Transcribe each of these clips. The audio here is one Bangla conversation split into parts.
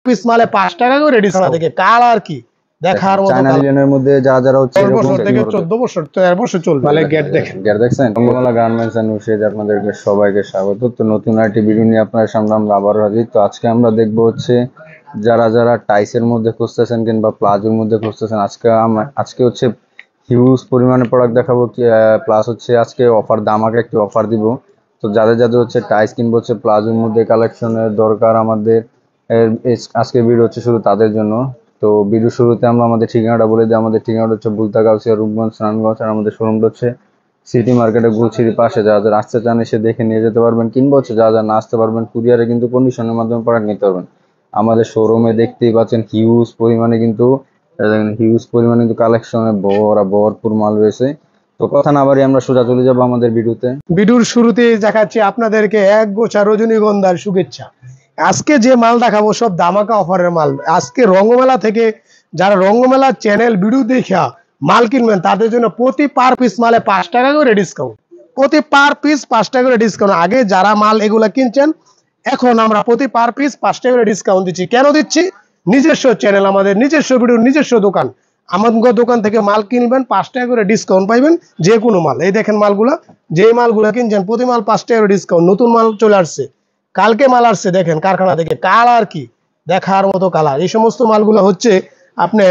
পিস মালে 5 টাকা করে ডিসকাউন্ট থেকে কালার কি দেখার মতো চায়না লিলেনের মধ্যে যারা যারা হচ্ছে এরকম বছর থেকে 14 বছর 13 বছর চলবে মানে গেট দেখেন রঙ্গমালা গার্মেন্টস এন্ড উশিদ আপনাদেরকে সবাইকে স্বাগত। তো নতুন একটি ভিডিও নিয়ে আপনাদের সামনে আমরা আবার হাজির। তো আজকে আমরা দেখবো হচ্ছে যারা যারা টাইসের মধ্যে খুঁজতেছেন কিংবা প্লাজোর মধ্যে খুঁজতেছেন, আজকে হচ্ছে হিউজ পরিমাণে প্রোডাক্ট দেখাবো, প্লাস হচ্ছে আজকে অফার দামাকে একটি অফার দিব। তো যাদের যাদের হচ্ছে টাইস কিনবো হচ্ছে প্লাজোর মধ্যে কালেকশনের দরকার আমাদের, আজকে ভিডিও হচ্ছে শুধু তাদের জন্য। তো ভিডিও শুরুতে আমরা আমাদের ঠিকানাটা বলে দিই। আমাদের ঠিকানাটা হচ্ছে বুলতা গাউসিয়া, রূপগঞ্জ, নারায়ণগঞ্জ। আর আমাদের শোরুমটা হচ্ছে সিটি মার্কেটে গুলছিরির পাশে। যারা যারা আসতে চান এসে দেখে নিয়ে যেতে পারবেন, কিংবা হচ্ছে যারা যারা না আসতে পারবেন কুরিয়ারে কিন্তু কন্ডিশনের মাধ্যমে প্রোডাক্ট নিতে পারবেন। আমাদের শোরুমে দেখতেই পাচ্ছেন হিউজ পরিমাণে কিন্তু কালেকশনে ভরপুর মাল রয়েছে। তো কথা না বাড়ি আমরা সোজা চলে যাবো আমাদের ভিডিওতে। ভিডিওর শুরুতে দেখাচ্ছি আপনাদেরকে এক গোছা রজনীগন্ধার শুভেচ্ছা। আজকে যে মাল দেখাবো সব দামাকা অফারের মাল। আজকে রঙ্গমেলা থেকে যারা রঙ্গমেলা চ্যানেল ভিডিও দেখা মাল কিনবেন তাদের জন্য প্রতি পার পিস মালে 5 টাকা করে ডিসকাউন্ট, প্রতি পার পিস 5 টাকা করে ডিসকাউন্ট। আগে যারা মাল এগুলা কিনছেন এখন আমরা প্রতি পার পিস 5 টাকা করে ডিসকাউন্ট দিচ্ছি। কেন দিচ্ছি? নিজস্ব চ্যানেল, আমাদের নিজস্ব ভিডিও, নিজস্ব দোকান। আমাদের দোকান থেকে মাল কিনবেন 5 টাকা করে ডিসকাউন্ট পাইবেন যে কোনো মাল। এই দেখেন মালগুলা, যে মালগুলা কিনছেন প্রতি মাল 5 টাকা করে ডিসকাউন্ট। নতুন মাল চলে আসছে, কালকে মাল আসছে, দেখেন কারখানা থেকে কালার কি দেখার মতো কালার। এই সমস্ত মালগুলো হচ্ছে আপনি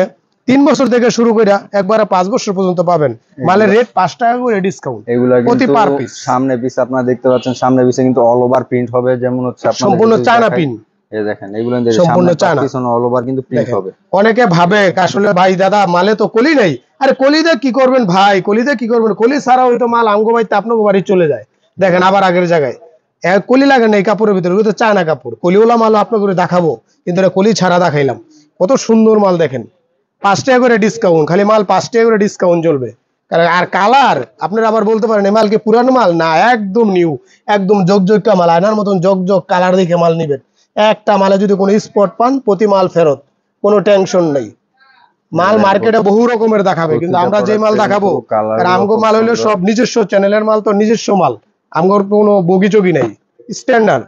3 বছর থেকে শুরু করে একবারে 5 বছর পর্যন্ত পাবেন। মালের রেট 5 টাকা করে ডিসকাউন্ট এগুলা প্রতি পার পিস। সামনে পিস আপনারা দেখতে পাচ্ছেন, সামনে পিসে কিন্তু অল ওভার প্রিন্ট হবে, যেমন হচ্ছে সম্পূর্ণ চায়না প্রিন্ট। এই দেখেন এগুলো সম্পূর্ণ চায়না, পিছনে অল ওভার কিন্তু প্রিন্ট হবে। অনেকে ভাবে আসলে ভাই দাদা মালে তো কলি নাই। আরে কলি দিয়ে কি করবেন ভাই, কলি দিয়ে কি করবেন? কলি ছাড়া ওই তো মাল আমগো বাইতে আপনাকে বাড়ি চলে যায়। দেখেন আবার আগের জায়গায় কলি লাগে না এই কাপড়ের ভিতরে, ওই তো চায়না কাপড়। কলিওয়ালা মাল আপনাকে দেখাবো, কিন্তু এটা কলি ছাড়া দেখাইলাম। কত সুন্দর মাল দেখেন, 5 টাকা করে ডিসকাউন্ট, খালি মাল 5 টাকা করে ডিসকাউন্ট চলবে। আর কালার আপনারা আবার বলতে পারেন এই মাল কি পুরানো মাল? না, একদম নিউ, একদম জগজগা মাল, আয়নার মতন জগজগ কালার দেখে মাল নিবেন। একটা মালে যদি কোনো স্পট পান প্রতি মাল ফেরত, কোনো টেনশন নেই। মাল মার্কেটে বহু রকমের দেখাবে, কিন্তু আমরা যে মাল দেখাবো আমগো মাল হইলো সব নিজস্ব চ্যানেলের মাল, তো নিজস্ব মাল, আমগোর কোনো বগিচগি নাই, স্ট্যান্ডার্ড।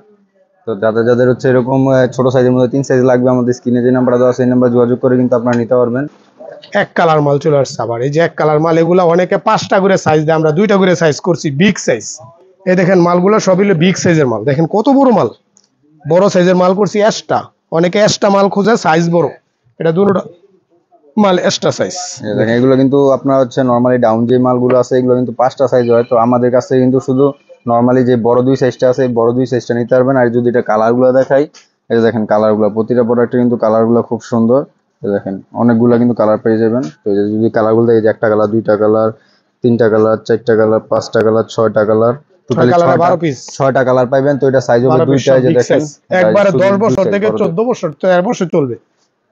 তো যাদের যাদের হচ্ছে এরকম ছোট সাইজের মধ্যে 3 সাইজ লাগবে, আমাদের স্ক্রিনে যে নাম্বার দেওয়া আছে এই নাম্বার যোগাযোগ করে কিন্তু আপনারা নিতে পারবেন। এক কালার মাল চলে আসছে আবার, এই যে এক কালার মাল, এগুলা অনেকে 5টা করে সাইজ দেয়, আমরা 2টা করে সাইজ করছি, বিগ সাইজ। এই দেখেন মালগুলো সবই বিগ সাইজের মাল, দেখেন কত বড় মাল, বড় সাইজের মাল করছি এক্সট্রা। অনেকে এক্সট্রা মাল খোঁজে সাইজ বড়, এটা দুটোটা মাল এক্সট্রা সাইজ। দেখেন এগুলো কিন্তু আপনার হচ্ছে নরমালি ডাউন যে মালগুলো আছে এগুলো কিন্তু 5টা সাইজ হয়। তো আমাদের কাছে কিন্তু শুধু নরমালি যে বড় 2 সাইজটা আছে এই বড় 2 সাইজটা নিতে পারবেন। আর যদি এটা কালারগুলো দেখাই, এই যে দেখেন কালারগুলো, প্রতিটা প্রোডাক্টে কিন্তু কালারগুলো খুব সুন্দর। এই দেখেন অনেকগুলো কিন্তু কালার পেয়ে যাবেন। তো যদি কালারগুলো দেখি, একটা কালার, 2টা কালার, 3টা কালার, 4টা কালার, 5টা কালার, 6টা কালার, টোটালি 6টা কালার পাবেন। তো এটা সাইজ হবে 2টা, এই যে দেখেন একবারে 10 বছর থেকে 14 বছর 13 বছর চলবে,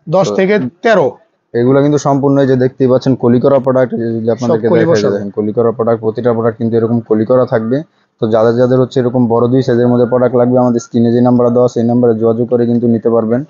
10 থেকে 13। এগুলো কিন্তু সম্পূর্ণ যে দেখতেই পাচ্ছেন কলি করা প্রোডাক্ট। যদি আপনাদেরকে দেখাই, দেখেন কলি করা প্রোডাক্ট, প্রতিটা প্রোডাক্ট কিন্তু এরকম কলি করা থাকবে। তো যাদের যাদের হচ্ছে এরকম বড় 2 সাইজের মধ্যে প্রোডাক্ট লাগবে, আমাদের স্ক্রিনে যে নাম্বার দেওয়া আছে এই নাম্বারে যোগাযোগ করে কিন্তু নিতে পারবেন।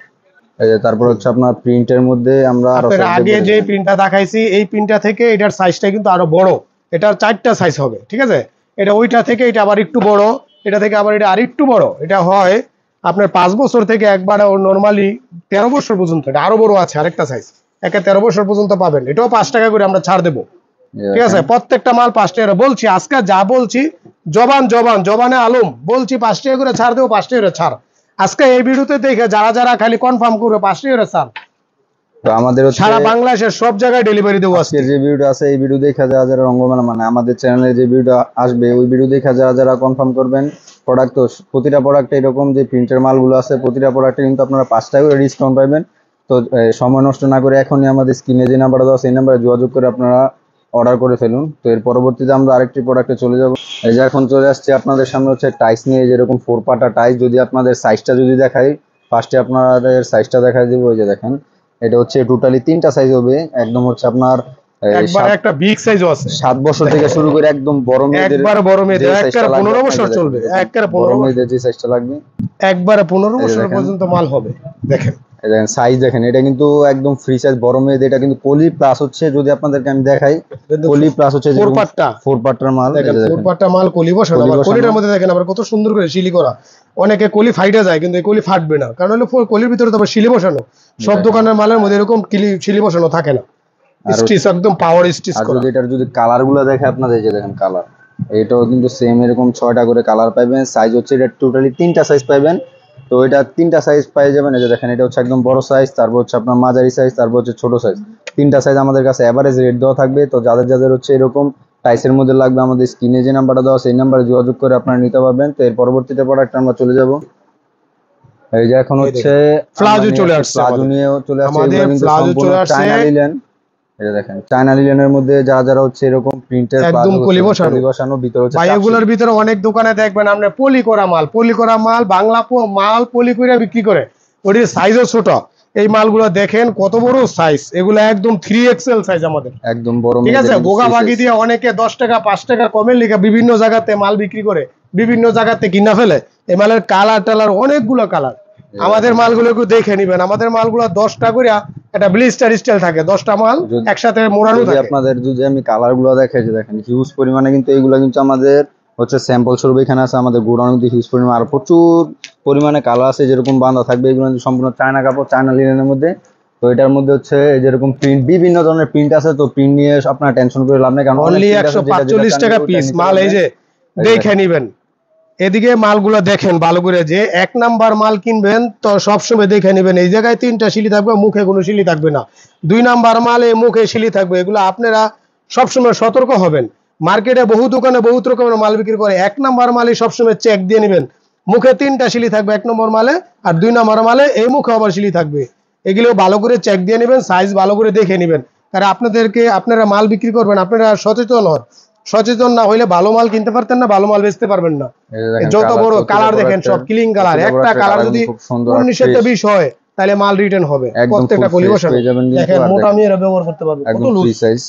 তারপর হচ্ছে আপনার প্রিন্টের মধ্যে আমরা আগে যে প্রিন্টটা দেখাইছি এই প্রিন্টটা থেকে এটার সাইজটা কিন্তু আরো বড়, এটার 4টা সাইজ হবে, ঠিক আছে? এটা ওইটা থেকে এটা আবার একটু বড়, এটা থেকে আবার এটা আরেকটু বড়। এটা হয় আপনার 5 বছর থেকে একবারে নরমালি 13 বছর পর্যন্ত, এটা আরো বড় আছে আরেকটা সাইজ, একে 13 বছর পর্যন্ত পাবেন। এটাও 5 টাকা করে আমরা ছাড় দেবো, ঠিক আছে? প্রত্যেকটা মাল 5 টাকা বলছি, আজকে যা বলছি জবানে আলম বলছি, 5 টাকা করে ছাড় দেবো, 5 টাকা করে ছাড়। আজকে এই ভিডিওতে দেখে যারা যারা খালি কনফার্ম করবে 5 টাকা করে ছাড়। তো আমাদের সারা বাংলাদেশের সব জায়গায় ডেলিভারি দেবো। আজকে যে ভিডিওটা আছে এই ভিডিও দেখা যারা যারা রঙ্গমেলা মানে আমাদের চ্যানেলে যে ভিডিওটা আসবে ওই ভিডিও দেখা যারা যারা কনফার্ম করবেন প্রোডাক্ট, তো প্রতিটা প্রোডাক্টে এরকম যে প্রিন্টের মালগুলো আছে প্রতিটা প্রোডাক্টে কিন্তু আপনারা 5 টাকা করে ডিসকাউন্ট পাবেন। তো সময় নষ্ট না করে এখনই আমাদের স্ক্রিনে যে নাম্বার দেওয়া আছে এই নাম্বারে যোগাযোগ করে আপনারা অর্ডার করে ফেলুন। তো এর পরবর্তীতে আমরা আরেকটি প্রোডাক্টে চলে যাব। এই যে এখন চলে আসছে আপনাদের সামনে হচ্ছে টাইস নিয়ে, যেরকম 4 পাটা টাইস। যদি আপনাদের সাইজটা যদি দেখাই, ফার্স্টে আপনাদের সাইজটা দেখাই দিব। ওই যে দেখেন এটা হচ্ছে টোটালি 3টা সাইজ হবে, একদম হচ্ছে আপনার একবারে একটা বিগ সাইজ আছে, 7 বছর থেকে শুরু করে একদম বড় মেয়েদের, একবারে বড় মেয়েদের একবারে 15 বছর চলবে, একবারে 15 মেয়েদের যে সাইজটা লাগবে একবারে 15 বছর পর্যন্ত মাল হবে। দেখেন এই দেখেন সাইজ দেখেন, এটা কিন্তু একদম ফ্রি সাইজ বড় মেয়েদের, এটা কিন্তু পলি প্লাস হচ্ছে, যদি আপনাদেরকে আমি দেখাই পলি প্লাস হচ্ছে ফোর পাট্টা, ফোর পাট্টার মাল। দেখেন ফোর পাট্টা মাল কলি বসানো, আবার কলিটার মধ্যে দেখেন আবার কত সুন্দর করে শিলি করা। অনেকে কলি ফাইটে যায় কিন্তু এই কলি ফাটবে না, কারণ হলো কলির ভিতরে তো আবার শিলি বসানো। সব দোকানের মালের মধ্যে এরকম শিলি বসানো থাকে না, স্টিচ একদম পাওয়ার স্টিচ আর করা। যদি এটার যদি কালার গুলো দেখে আপনাদের, এই যে দেখেন কালার, এটাও কিন্তু সেম এরকম 6টা করে কালার পাবেন। সাইজ হচ্ছে এটা টোটালি 3টা সাইজ পাবেন। তো এটা 3টা সাইজ পেয়ে যাবেন। এই যে দেখেন এটা হচ্ছে একদম বড় সাইজ, তারপর হচ্ছে আপনার মাঝারি সাইজ, তারপর হচ্ছে ছোট সাইজ। 3টা সাইজ আমাদের কাছে এভারেজ রেট দেওয়া থাকবে। তো যাদের যাদের হচ্ছে এরকম টাইসের মধ্যে লাগবে, আমাদের স্ক্রিনে যে নাম্বারটা দেওয়া সেই নাম্বারে যোগাযোগ করে আপনারা নিতে পারবেন। তো এর পরবর্তীতে প্রোডাক্ট আমরা চলে যাব। এই যে এখন হচ্ছে প্লাজো চলে আসছে, প্লাজো নিয়ে চলে আসছে, আমাদের এগুলো কিন্তু প্লাজো সম্পূর্ণ চলে আসছে চায়না লিলেন। এই যে দেখেন চায়না লিলেনের মধ্যে যারা যারা হচ্ছে এরকম প্রিন্টের একদম কলি বসানো ভিতরে হচ্ছে ভাই, এগুলোর ভিতরে অনেক দোকানে দেখবেন আপনি পলি করা মাল বাংলা মাল পলি করে বিক্রি করে, ওটির সাইজও ছোট। এই মালগুলো দেখেন কত বড় সাইজ, এগুলো একদম 3XL সাইজ আমাদের, একদম বড়, ঠিক আছে। বোগাবাগি দিয়ে অনেকে 10 টাকা 5 টাকা কমের লিখে বিভিন্ন জায়গাতে মাল বিক্রি করে, বিভিন্ন জায়গাতে কিনা ফেলে। এই মালের কালার টালার অনেকগুলো কালার, আমাদের মালগুলো একটু দেখে নিবেন। আমাদের মালগুলো 10টা করে একটা ব্লিস্টার স্টাইল থাকে, 10টা মাল একসাথে মোড়ানো থাকে। আপনাদের যদি আমি কালার গুলো দেখাই, যে দেখেন হিউজ পরিমাণে কিন্তু এইগুলো কিন্তু আমাদের হচ্ছে স্যাম্পল স্বরূপ এখানে আছে, আমাদের গোডাউন কিন্তু হিউজ পরিমাণ আর প্রচুর পরিমাণে কালার আছে যেরকম বাঁধা থাকবে। এগুলো কিন্তু সম্পূর্ণ চায়না কাপড়, চায়না লিনেনের মধ্যে। তো এটার মধ্যে হচ্ছে যেরকম প্রিন্ট, বিভিন্ন ধরনের প্রিন্ট আছে। তো প্রিন্ট নিয়ে আপনার টেনশন করে লাভ নেই, কারণ অনলি 145 টাকা পিস মাল। এই যে দেখে নিবেন, এদিকে মালগুলো দেখেন ভালো করে, যে 1 নাম্বার মাল কিনবেন তো সবসময় দেখে নিবেন এই জায়গায় 3টা শিলি থাকবে, মুখে কোনো শিলি থাকবে না। 2 নাম্বার মালে মুখে শিলি থাকবে। এগুলো আপনারা সবসময় সতর্ক হবেন। মার্কেটে বহু দোকানে বহুত রকমের মাল বিক্রি করে, 1 নাম্বার মালে সবসময় চেক দিয়ে নেবেন, মুখে 3টা শিলি থাকবে 1 নম্বর মালে, আর 2 নাম্বার মালে এই মুখে আবার শিলি থাকবে। এগুলো ভালো করে চেক দিয়ে নেবেন, সাইজ ভালো করে দেখে নেবেন। কারণ আপনারা মাল বিক্রি করবেন, আপনারা সচেতন হন। সচেতন না হইলে ভালো মাল কিনতে পারতেন না, ভালো মাল বেচতে পারবেন না। যত বড় কালার দেখেন, সব ক্লিন কালার। একটা কালার যদি 19-20 হয় তাহলে মাল রিটার্ন হবে। প্রত্যেকটা কলি বসানো দেখেন, মোটা মেয়েরা ব্যবহার করতে পারবে, কত লুজ সাইজ।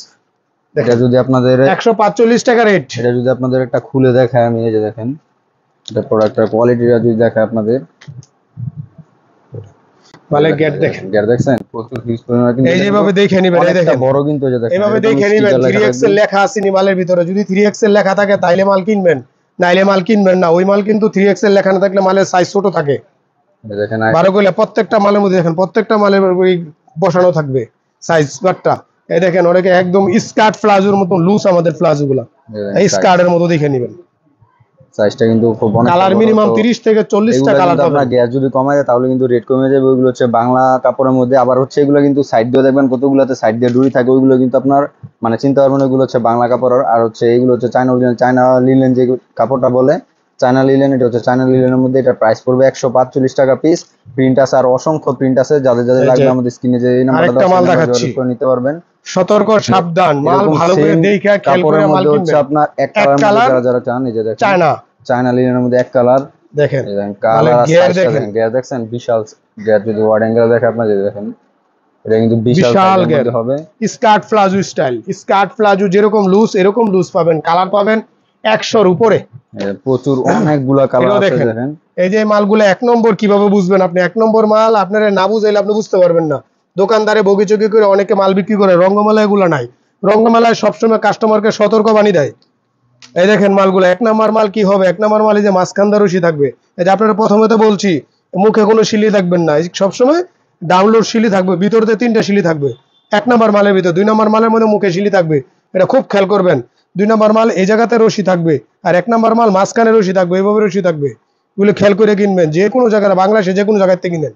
এটা যদি আপনাদের 145 টাকা রেট। এটা যদি আপনাদের একটা খুলে দেখায় আমি, এই যে দেখেন এটা প্রোডাক্টের কোয়ালিটিটা যদি দেখায় আপনাদের, মানে গেট দেখেন, গেট দেখছেন প্রচুর হিউজ পরিমাণে, কিন্তু এই যেভাবে দেখে নিবেন, এই দেখেন বড় কিন্তু এই যে দেখেন এইভাবে দেখে নিবেন। 3XL লেখা আছে নি মালের ভিতরে, যদি 3XL লেখা থাকে তাইলে মাল কিনবেন, নাইলে মাল কিনবেন না। ওই মাল কিন্তু 3XL লেখা না থাকলে মালের সাইজ ছোট থাকে। দেখেন বারো কইলা প্রত্যেকটা মালের মধ্যে দেখেন, প্রত্যেকটা মালের ওই বসানো থাকবে সাইজ বারটা। এই দেখেন অনেকে একদম স্কার্ট প্লাজোর মতো লুজ, আমাদের প্লাজো গুলা এই স্কার্টের মতো দেখে নিবেন। সাইজটা কিন্তু খুব অনেক কালার মিনিমাম 30 থেকে 40টা কালার পাবেন। আপনারা গ্যাস যদি কমায় যায় তাহলে কিন্তু রেট কমে যাবে। ওইগুলো হচ্ছে বাংলা কাপড়ের মধ্যে। আবার হচ্ছে এগুলো কিন্তু সাইড দিয়ে দেখবেন কতগুলোতে সাইড দিয়ে ডুরি থাকে, ওইগুলো কিন্তু আপনার মানে চিন্তা পারবেন ওইগুলো হচ্ছে বাংলা কাপড়। আর হচ্ছে এইগুলো হচ্ছে চায়না লিনেন যে কাপড়টা বলে, চায়না লিনেন, এটা হচ্ছে চায়না লিনেনের মধ্যে। এটা প্রাইস পড়বে 145 টাকা পিস। প্রিন্ট আছে আর অসংখ্য প্রিন্ট আছে, যাদের যাদের লাগবে আমাদের স্ক্রিনে যে নাম্বারটা দেওয়া করে নিতে পারবেন। সতর্ক সাবধান, মাল ভালো করে দেখে খেয়াল করে মাল কিনবেন। হচ্ছে আপনার এক কালার যারা চান, এই যে দেখেন চায়না লিনেনের মধ্যে এক কালার দেখেন, কালার দেখেন, গিয়ার দেখছেন বিশাল গিয়ার। যদি ওয়ার্ড অ্যাঙ্গেল দেখে আপনারা দেখেন, এটা কিন্তু বিশাল গিয়ার হবে। Skirt palazzo style, skirt palazzo যেরকম লুজ এরকম লুজ পাবেন, কালার পাবেন 100-র উপরে, প্রচুর অনেকগুলা কালার আছে। দেখেন এই যে মালগুলো 1 নম্বর কিভাবে বুঝবেন আপনি? 1 নম্বর মাল আপনারা না বুঝাইলে আপনি বুঝতে পারবেন না। দোকানদারে বগিচগি করে অনেকে মাল বিক্রি করে, রঙ্গমেলায় এগুলো নাই। রঙ্গমেলায় সবসময় কাস্টমারকে সতর্ক বাণী দেয়। এই দেখেন মালগুলো 1 নম্বর মাল কি হবে? 1 নম্বর মাল এই যে মাঝখানটা রশি থাকবে। এই যে আপনারা প্রথমে তো বলছি মুখে কোনো শিলি থাকবেন না, সবসময় ডাউনলোড শিলি থাকবে, ভিতরতে 3টা শিলি থাকবে 1 নম্বর মালের ভিতর। 2 নম্বর মালের মধ্যে মুখে শিলি থাকবে, এটা খুব খেয়াল করবেন। 2 নম্বর মাল এই জায়গাতে রশি থাকবে, আর 1 নম্বর মাল মাঝখানে রশি থাকবে, এইভাবে রশি থাকবে। এগুলো খেয়াল করে কিনবেন, যে কোনো জায়গায়, বাংলাদেশে যে কোনো জায়গায় থেকে কিনেন।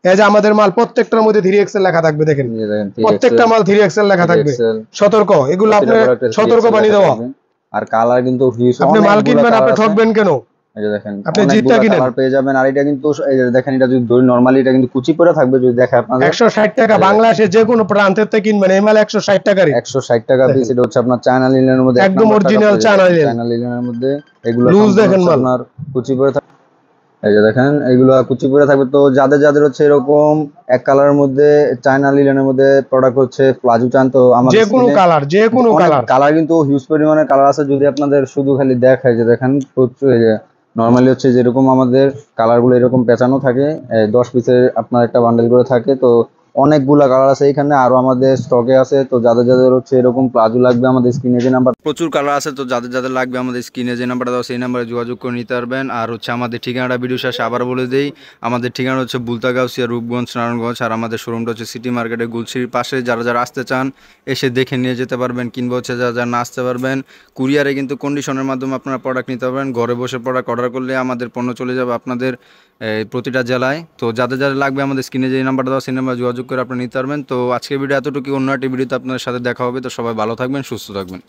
এই যে আমাদের মাল প্রত্যেকটার মধ্যে 3XL লেখা থাকবে, দেখেন প্রত্যেকটা মাল 3XL লেখা থাকবে। সতর্ক, এগুলো আপনার সতর্ক বাণী দেওয়া। আর কালার কিন্তু আপনি মাল কিনবেন, আপনি ঠকবেন কেন? এই যে দেখেন আপনি জিতটা কিনেন, কালার পেয়ে যাবেন। আর এটা কিন্তু এই যে দেখেন, এটা যদি নরমালি এটা কিন্তু কুচি পরে থাকবে, যদি দেখে আপনাদের 160 টাকা। বাংলাদেশে যে কোনো প্রান্তের থেকে কিনবেন এই মাল 160 টাকারই। 160 টাকা পিস। এটা হচ্ছে আপনার চায়না লিনেনের মধ্যে, একদম অরিজিনাল চায়না লিনেনের মধ্যে। এগুলো লুজ দেখেন মাল, আপনার কুচি পরে থাকবে। এই যে দেখেন এগুলো কুচি পরে থাকবে। তো যাদের যাদের হচ্ছে এরকম এক কালারের মধ্যে চায়না লিনেনের মধ্যে প্রোডাক্ট হচ্ছে প্লাজো চান, তো আমাদের যে কোনো কালার, যে কোনো কালার কালার কিন্তু হিউজ পরিমাণে কালার আছে। যদি আপনাদের শুধু খালি দেখায়, যে দেখেন প্রচুর, এই যে নর্মালি হচ্ছে যেরকম আমাদের কালারগুলো এরকম পেঁচানো থাকে, 10 পিসের আপনার একটা বান্ডেল করে থাকে। তো অনেকগুলা কালার আছে এখানে, আরো আমাদের স্টকে আছে। তো যাদের যাদের হচ্ছে এরকম প্লাজো লাগবে আমাদের স্ক্রিনে যে নাম্বার, প্রচুর কালার আছে। তো যাদের যাদের লাগবে আমাদের স্ক্রিনে যে নাম্বারটা দাও সেই নাম্বারে যোগাযোগ করে নিতে পারবেন। আর হচ্ছে আমাদের ঠিকানাটা ভিডিও শেষে আবার বলে দেই, আমাদের ঠিকানা হচ্ছে বুলতাগাউসিয়া, রূপগঞ্জ, নারায়ণগঞ্জ। আর আমাদের শোরুমটা হচ্ছে সিটি মার্কেটে গুলশির পাশে। যারা যারা আসতে চান এসে দেখে নিয়ে যেতে পারবেন, কিংবা হচ্ছে যারা যারা না আসতে পারবেন কুরিয়ারে কিন্তু কন্ডিশনের মাধ্যমে আপনারা প্রোডাক্ট নিতে পারবেন। ঘরে বসে প্রোডাক্ট অর্ডার করলে আমাদের পণ্য চলে যাবে আপনাদের প্রতিটা জেলায়। তো যাদের যাদের লাগবে আমাদের স্ক্রিনে যে নাম্বারটা দাও সেই নাম্বারে যোগাযোগ করে আপনি নিতে পারবেন। তো আজকের ভিডিও এতটুকু, অন্য একটি ভিডিওতে আপনাদের সাথে দেখা হবে। তো সবাই ভালো থাকবেন, সুস্থ থাকবেন।